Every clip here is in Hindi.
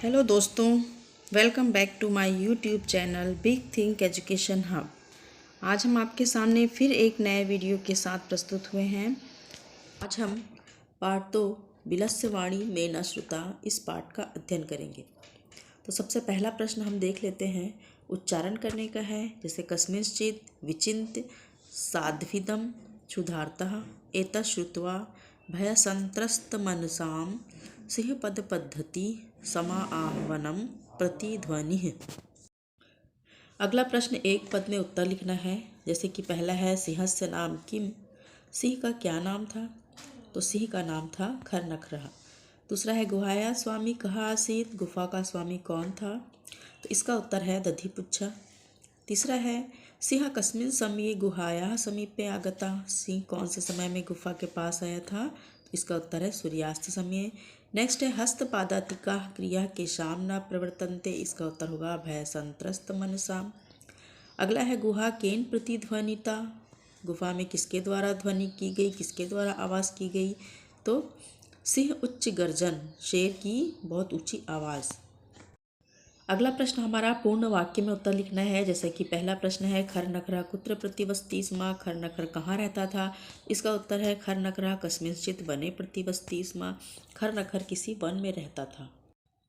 हेलो दोस्तों, welcome back to my YouTube channel Big Think Education Hub. आज हम आपके सामने फिर एक नए वीडियो के साथ प्रस्तुत हुए हैं। आज हम पाठ 2 विलस्य वाणी में न श्रुता इस पाठ का अध्ययन करेंगे। तो सबसे पहला प्रश्न हम देख लेते हैं, उच्चारण करने का है। जैसे कस्मिंश्चित् विचिन्त्य साध्विदं क्षुधार्तः एतत् श्रुत्वा भयसंत्रस्तमनसां सिंहपदपद्धति समाआह्वनं प्रतिध्वनिः। अगला प्रश्न एक पद में उत्तर लिखना है। जैसे कि पहला है, सिंहस्य नाम किम। सिंह का क्या नाम था? तो सिंह का नाम था खरनखरः। दूसरा है, गुहाया स्वामी कहाँ आसीत्। गुफा का स्वामी कौन था? तो इसका उत्तर है दधिपुच्छ। तीसरा है, सिंह कस्मिन् समये गुहायाः समीपे आगता। सिंह कौन से समय में गुफा के पास आया था? तो इसका उत्तर है सूर्यास्त समय। नेक्स्ट है, हस्तपादातिका क्रिया के शाम न प्रवर्तन्ते। इसका उत्तर होगा भय संत्रस्त मनसाम। अगला है, गुहा केन प्रतिध्वनिता। गुफा में किसके द्वारा ध्वनि की गई, किसके द्वारा आवाज़ की गई? तो सिंह उच्च गर्जन, शेर की बहुत ऊंची आवाज़। अगला प्रश्न हमारा पूर्ण वाक्य में उत्तर लिखना है। जैसे कि पहला प्रश्न है, खरनखरः कुत्र प्रतिवसति स्म। खरनखर कहाँ रहता था? इसका उत्तर है खरनखरः कस्मिंश्चित् वने प्रतिवसति स्म। खरनखर किसी वन में रहता था।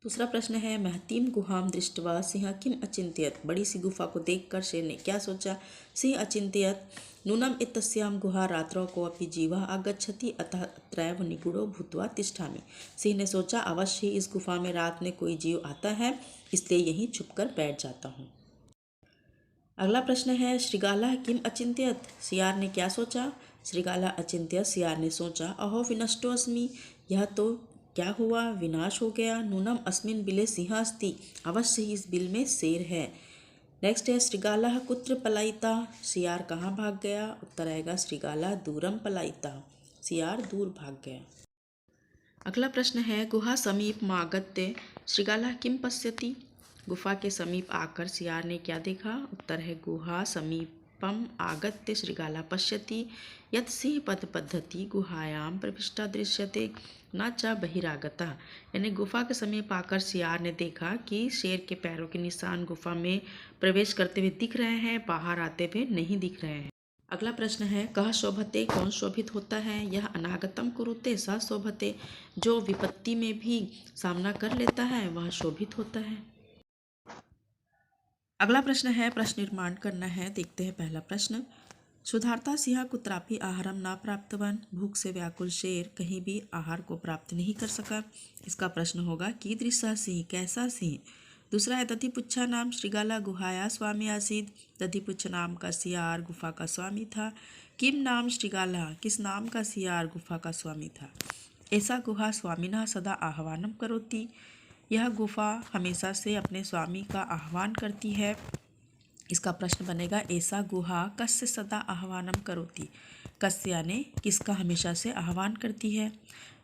दूसरा प्रश्न है, महतीं गुहां दृष्ट्वा सिंह किम अचिंत्यत। बड़ी सी गुफा को देखकर शेर ने क्या सोचा? सिंह अचिंत्यत नूनम इत्यस्यां गुहा रात्रौ कोऽपि जीवः आगच्छति अतः अत्रैव निगूढ़ो भूत्वा तिष्ठामि। सिंह ने सोचा, अवश्य ही इस गुफा में रात में कोई जीव आता है, इसलिए यहीं छुपकर बैठ जाता हूँ। अगला प्रश्न है, श्रृगालः किम अचिंत्यत। सियार ने क्या सोचा? श्रृगालः अचिंत्यत, सियार ने सोचा, अहो विनष्टोऽस्मि। यह तो क्या हुआ, विनाश हो गया। नूनम अस्मिन् बिले सिंह अस्ति। अवश्य ही इस बिल में शेर है। नेक्स्ट है, श्रृगालः कुत्र पलायिता। सियार कहाँ भाग गया? उत्तर आएगा श्रृगालः दूरम पलायिता। सियार दूर भाग गया। अगला प्रश्न है, गुहा समीपमागत्य श्रृगालः किम पश्यति। गुफा के समीप आकर सियार ने क्या देखा? उत्तर है, गुहा समीपम आगत्य श्रृगालः पश्यति यत् सिंहपदपद्धति गुहायां प्रविष्टा दृश्यते न च बहिरागता। यानी गुफा के समीप आकर सियार ने देखा कि शेर के पैरों के निशान गुफा में प्रवेश करते हुए दिख रहे हैं, बाहर आते हुए नहीं दिख रहे हैं। अगला प्रश्न है, कह शोभते, कौन शोभित होता है? यह अनागतम कुरुते स शोभते। जो विपत्ति में भी सामना कर लेता है वह शोभित होता है। अगला प्रश्न है, प्रश्न निर्माण करना है। देखते हैं पहला प्रश्न, क्षुधार्ता सिंह कुत्रापि आहारम न प्राप्तवान। भूख से व्याकुल शेर कहीं भी आहार को प्राप्त नहीं कर सका। इसका प्रश्न होगा, कीदृशः सिंह, कैसा सिंह। दूसरा है, दधिपुच्छा नाम श्रृगाला गुहाया स्वामी आसीद। दधिपुच्छ नाम का सियार गुफा का स्वामी था। किम नाम श्रृगाला, किस नाम का सियार गुफा का स्वामी था। ऐसा गुहा स्वामिनः सदा आह्वानम करोति। यह गुफा हमेशा से अपने स्वामी का आह्वान करती है। इसका प्रश्न बनेगा, ऐसा गुहा कस्य सदा आह्वानम करोति। कस्य यानी किसका हमेशा से आह्वान करती है।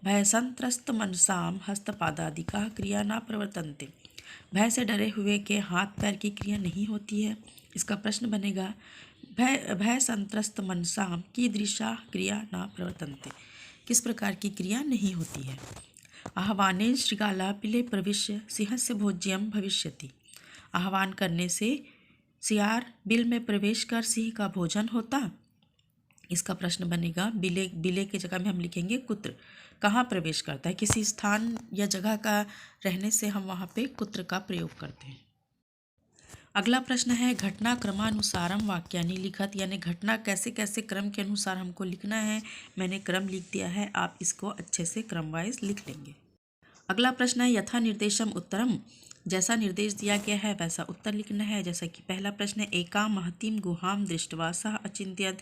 भय संत्रस्त मनसाम हस्तपादादिका क्रिया न प्रवर्तन्ते। भय से डरे हुए के हाथ पैर की क्रिया नहीं होती है। इसका प्रश्न बनेगा, भय संत्रस्त मनसाम कीदृशा क्रिया न प्रवर्तन्ते। किस प्रकार की क्रिया नहीं होती है। आह्वानेन श्रृगाला बिले प्रविश्य सिंहस्य भोज्यम भविष्यति। आह्वान करने से सियार बिल में प्रवेश कर सिंह का भोजन होता। इसका प्रश्न बनेगा, बिले, बिले के जगह में हम लिखेंगे कुत्र। कहाँ प्रवेश करता है? किसी स्थान या जगह का रहने से हम वहाँ पे कुत्र का प्रयोग करते हैं। अगला प्रश्न है, घटना क्रमानुसारम वाक्यानि लिखत। यानी घटना कैसे कैसे क्रम के अनुसार हमको लिखना है। मैंने क्रम लिख दिया है, आप इसको अच्छे से क्रम वाइज लिख लेंगे। अगला प्रश्न है, यथा निर्देशम उत्तरम। जैसा निर्देश दिया गया है वैसा उत्तर लिखना है। जैसा कि पहला प्रश्न है, एकां महतीं गुहां दृष्ट्वा सः अचिंत्यत।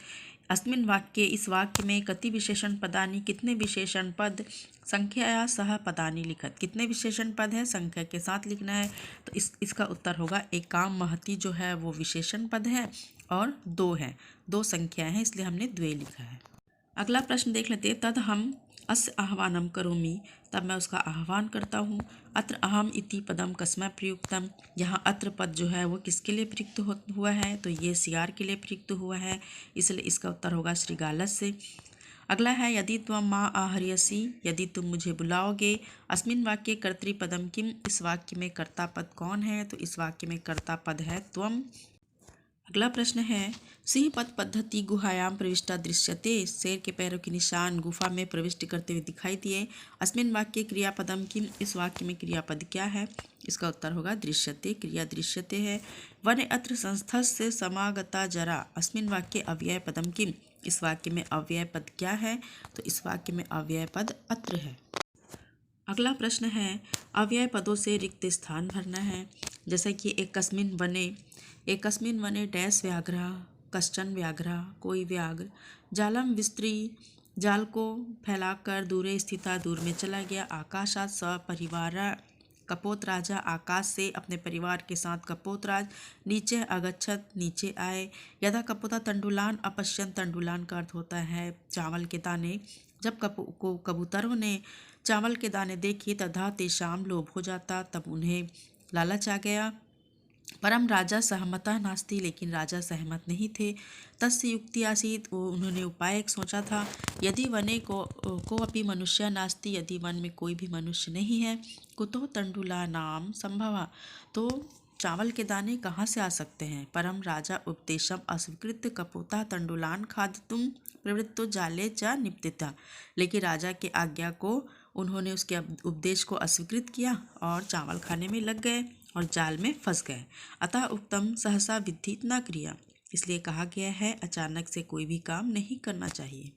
अस्मिन् वाक्ये, इस वाक्य में कति विशेषण पदानि, कितने विशेषण पद, संख्याया सह पदानि लिखत। कितने विशेषण पद है, संख्या के साथ लिखना है। तो इसका उत्तर होगा, एकां महती जो है वो विशेषण पद है और 2 है, 2 संख्या है, इसलिए हमने द्वे लिखा है। अगला प्रश्न देख लेते हैं, तद हम अस्य आह्वानम करोमि। तब मैं उसका आह्वान करता हूँ। अत्र अहम इति पदम कस्मै प्रयुक्तम। यहाँ अत्र पद जो है वो किसके लिए प्रयुक्त हुआ है? तो ये सियार के लिए प्रयुक्त हुआ है, इसलिए इसका उत्तर होगा श्रृगालस्य से। अगला है यदि त्वं मां आहर्यसि, यदि तुम मुझे बुलाओगे। अस्मिन् वाक्ये कर्तृपदम किम, इस वाक्य में कर्ता पद कौन है? तो इस वाक्य में कर्ता पद है त्वं। अगला प्रश्न है सिंह पद पद्धति गुहायाम प्रविष्टा दृश्यते, शेर के पैरों के निशान गुफा में प्रविष्ट करते हुए दिखाई दिए। अस्मिन् वाक्ये क्रियापदम किम, इस वाक्य में क्रियापद क्या है? इसका उत्तर होगा दृश्यते, क्रिया दृश्यते है। वने अत्र संस्थस्य समागता जरा, अस्मिन् वाक्ये अव्यय पदम किम, इस वाक्य में अव्यय पद क्या है? तो इस वाक्य में अव्यय पद अत्र है। अगला प्रश्न है अव्यय पदों से रिक्त स्थान भरना है। जैसे कि एकस्मिन् वने डैश व्याघ्रः, कश्चन व्याघ्रः, कोई व्याघ्र, जालम विस्त्री, जाल को फैलाकर दूरे स्थिता, दूर में चला गया, आकाशात् सपरिवार, कपोतराजा, आकाश से अपने परिवार के साथ कपोतराज, नीचे अगच्छत, नीचे आए, यदा कपोता तंडुलान अपश्यन, तंडुलान का अर्थ होता है चावल के दाने। जब कबूतरों ने चावल के दाने देखे तथा तेषाम लोभ हो जाता, तब उन्हें लालच आ गया। परम राजा सहमता नास्ति, लेकिन राजा सहमत नहीं थे। तस्य युक्ति आसीत, उन्होंने उपाय एक सोचा था। यदि वने को अपि मनुष्य नास्ति, यदि वन में कोई भी मनुष्य नहीं है, कुतो तंडुला नाम संभवा, तो चावल के दाने कहाँ से आ सकते हैं? परम राजा उपदेशम अस्वीकृत्य कपोता तंडुलान खादितुम प्रवृत्तो जाले च निपतिता, लेकिन राजा के आज्ञा को उन्होंने उसके उपदेश को अस्वीकृत किया और चावल खाने में लग गए और जाल में फंस गए। अतः उत्तम सहसा विद्धि न क्रिया, इसलिए कहा गया है अचानक से कोई भी काम नहीं करना चाहिए।